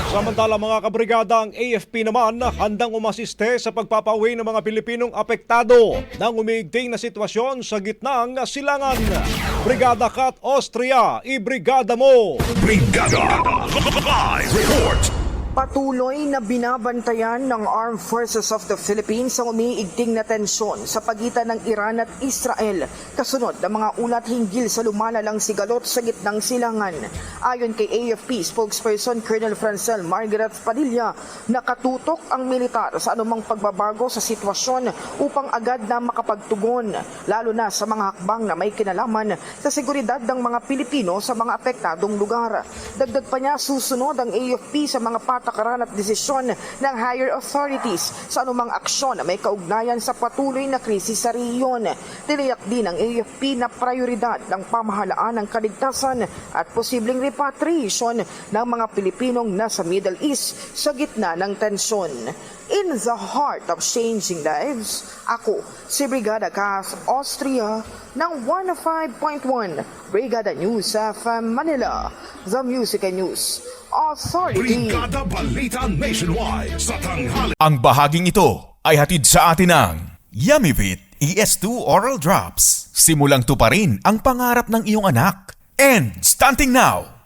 Samantala mga kabrigada, ang AFP naman handang umasiste sa pagpapauwi ng mga Pilipinong apektado ng umiigting na sitwasyon sa gitnang silangan. Brigada Kat Austria, ibrigada mo! Brigada Live Report. Patuloy na binabantayan ng Armed Forces of the Philippines ang umiigting na tensyon sa pagitan ng Iran at Israel kasunod ng mga ulat hinggil sa lumalalang sigalot sa gitnang silangan. Ayon kay AFP spokesperson Colonel Francel Margaret Padilla, nakatutok ang militar sa anumang pagbabago sa sitwasyon upang agad na makapagtugon, lalo na sa mga hakbang na may kinalaman sa seguridad ng mga Pilipino sa mga apektadong lugar. Dagdag pa niya, susunod ang AFP sa mga patakaran at desisyon ng higher authorities sa anumang aksyon na may kaugnayan sa patuloy na krisis sa rehiyon. Tiniyak din ng AFP na prioridad ng pamahalaan ng kaligtasan at posibleng repatriation ng mga Pilipinong nasa Middle East sa gitna ng tensyon. In the heart of changing lives, ako si Brigada Kat Austria ng 105.1 Brigada News FM Manila, The Music and News Authority. Brigada Balita Nationwide sa tanghali. Ang bahaging ito ay hatid sa atin ng Yummyvit ES2 Oral Drops. Simulang tuparin ang pangarap ng iyong anak. And stunting now,